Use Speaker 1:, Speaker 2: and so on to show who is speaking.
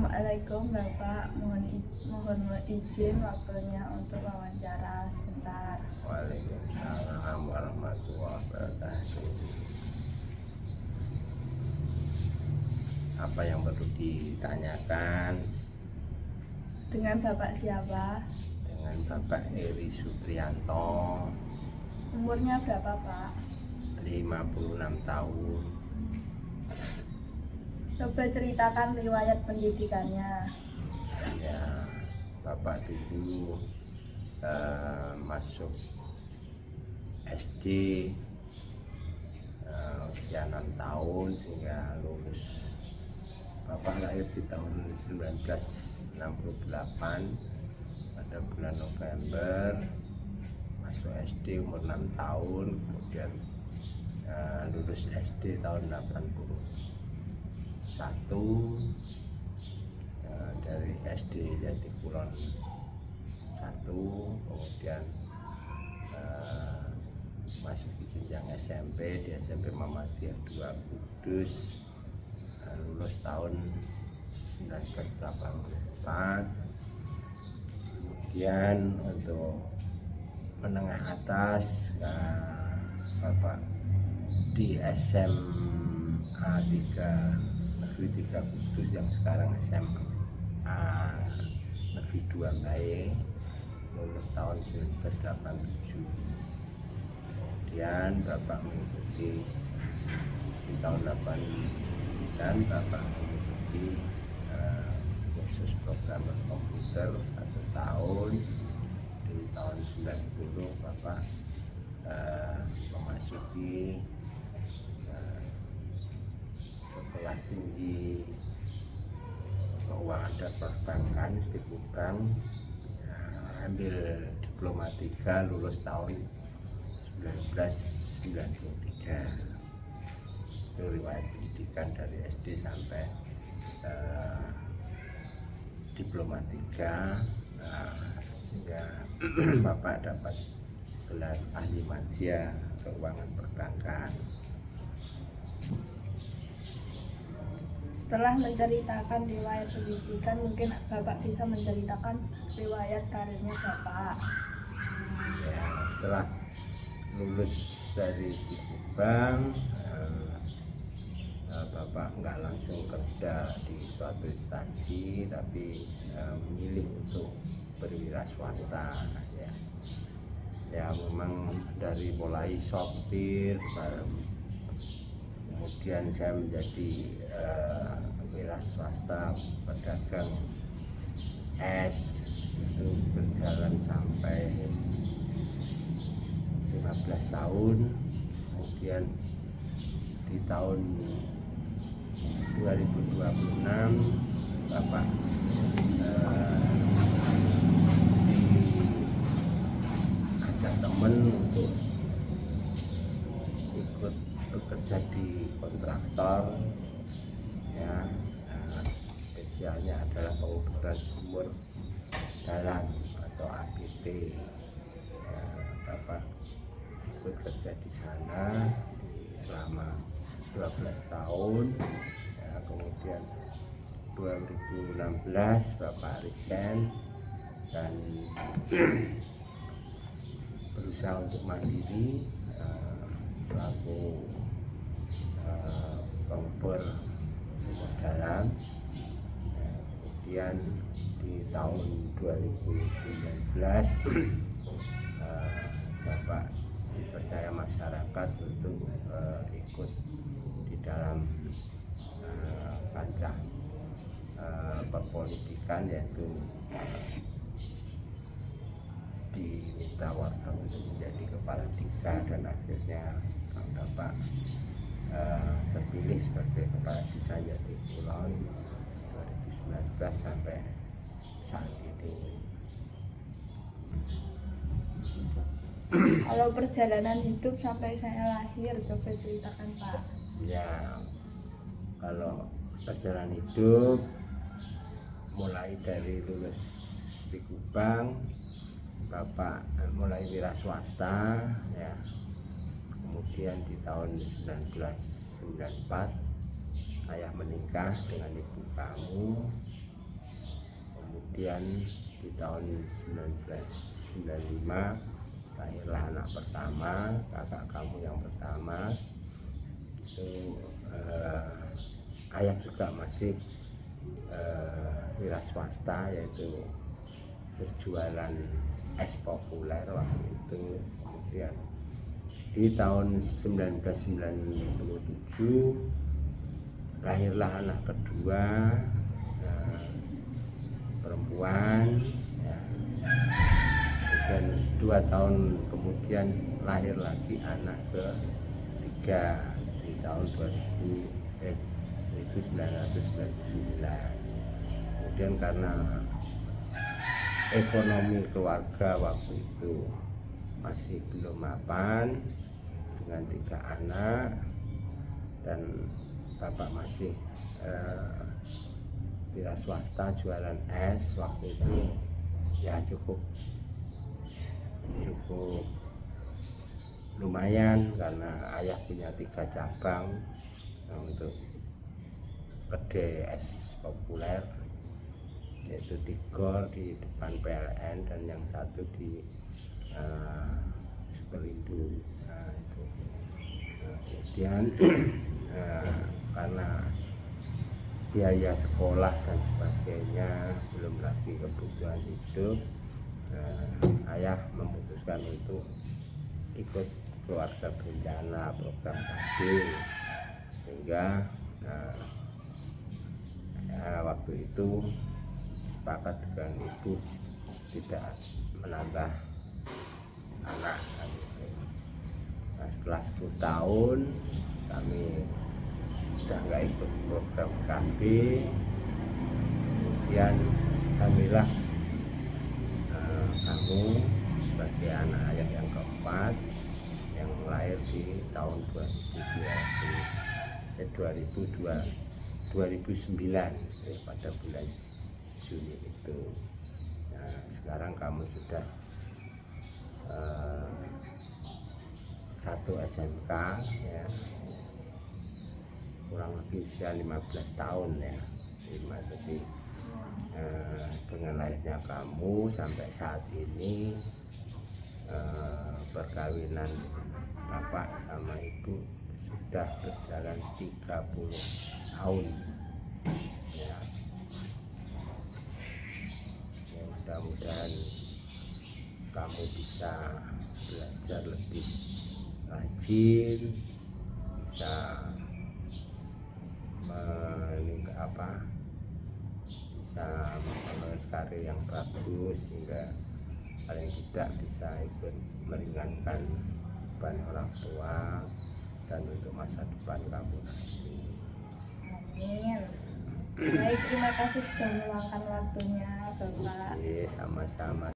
Speaker 1: Assalamualaikum Bapak, mohon izin waktunya untuk wawancara sebentar.
Speaker 2: Waalaikumsalam warahmatullahi wabarakatuh. Apa yang perlu ditanyakan?
Speaker 1: Dengan Bapak siapa?
Speaker 2: Dengan Bapak Heri Supriyanto,
Speaker 1: Umurnya berapa Pak?
Speaker 2: 56 tahun.
Speaker 1: Coba ceritakan riwayat pendidikannya.
Speaker 2: Ya, Bapak dulu masuk SD usia 6 tahun sehingga lulus. Bapak lahir di tahun 1968 pada bulan November, masuk SD umur 6 tahun, kemudian lulus SD tahun 81 dari SD Jatikulon 1, kemudian masuk di jenjang SMP di SMP Muhammadiyah 2 Kudus, lulus tahun 1984. Kemudian untuk menengah atas Bapak di SMA 3 Negeri 3 Kudus yang sekarang SMA Negeri 2 Bae, lulus tahun 1987. Kemudian Bapak mengikuti di tahun 89 Bapak mengikuti kursus programmer komputer 1 tahun. Di tahun 90 Bapak memasuki sekolah tinggi keuangan dan perbankan Istitut, ambil diploma 3, lulus tahun 1993. Itu riwayat pendidikan dari SD sampai diploma 3, sehingga Bapak dapat gelar ahli media keuangan perbankan.
Speaker 1: Setelah menceritakan riwayat pendidikan, mungkin Bapak bisa menceritakan riwayat karirnya Bapak.
Speaker 2: Ya, setelah lulus dari Istitut, Bapak nggak langsung kerja di suatu instansi, tapi memilih untuk berwira swasta. Ya memang dari mulai sopir, kemudian saya menjadi wira swasta pedagang es, itu berjalan sampai 15 tahun. Kemudian di tahun 2026 Bapak diajak teman untuk ikut bekerja di kontraktor, ya, spesialnya adalah pengukuran sumur dalam atau APT. Ya, Bapak ikut kerja di sana selama 12 tahun. Ya, kemudian 2016 Bapak resign dan berusaha untuk mandiri selaku pengepul sumur dalam. Kemudian di tahun 2019 Bapak dipercaya masyarakat untuk ikut di dalam kancah perpolitikan, yaitu diminta warga untuk menjadi kepala desa, dan akhirnya Bapak terpilih sebagai kepala desa Jatikulon 2019 sampai saat ini.
Speaker 1: Kalau perjalanan hidup sampai saya lahir, coba ceritakan Pak.
Speaker 2: Ya, kalau perjalanan hidup mulai dari lulus di Kubang, Bapak mulai wira swasta, ya. Kemudian di tahun 1994 saya menikah dengan ibu kamu, kemudian di tahun 1995 lahirlah anak pertama, kakak kamu yang pertama. Itu ayah juga masih wira swasta, yaitu berjualan es populer waktu itu. Kemudian di tahun 1997 lahirlah anak kedua, perempuan ya. Dan 2 tahun kemudian lahir lagi anak ketiga di tahun 1999. Kemudian karena ekonomi keluarga waktu itu masih belum mapan dengan 3 anak, dan bapak masih wira swasta jualan es waktu itu, ya cukup lumayan karena ayah punya 3 cabang untuk kedai es populer, yaitu di Gor di depan PLN dan yang satu di Superindo. Nah, itu. Kemudian karena biaya sekolah dan sebagainya, belum lagi kebutuhan hidup, ayah memutuskan untuk ikut keluarga berencana program KB, sehingga waktu itu sepakat dengan ibu tidak menambah anak. Nah, setelah 10 tahun kami sudah nggak ikut program KB, kemudian kamilah kamu sebagai anak ayah yang keempat yang lahir di tahun 2009 pada bulan Juni itu. Nah, sekarang kamu sudah 1 SMK ya, kurang lebih usia 15 tahun ya. Jadi dengan lahirnya kamu sampai saat ini, perkawinan bapak sama ibu sudah berjalan 30 tahun ya. Ya, mudah-mudahan kamu bisa belajar lebih rajin, bisa bisa memperoleh karir yang bagus, sehingga paling tidak bisa ikut meringankan beban orang tua dan untuk masa depan kamu nanti.
Speaker 1: Amin. Baik, terima kasih sudah meluangkan waktunya Bapak.
Speaker 2: Sama-sama.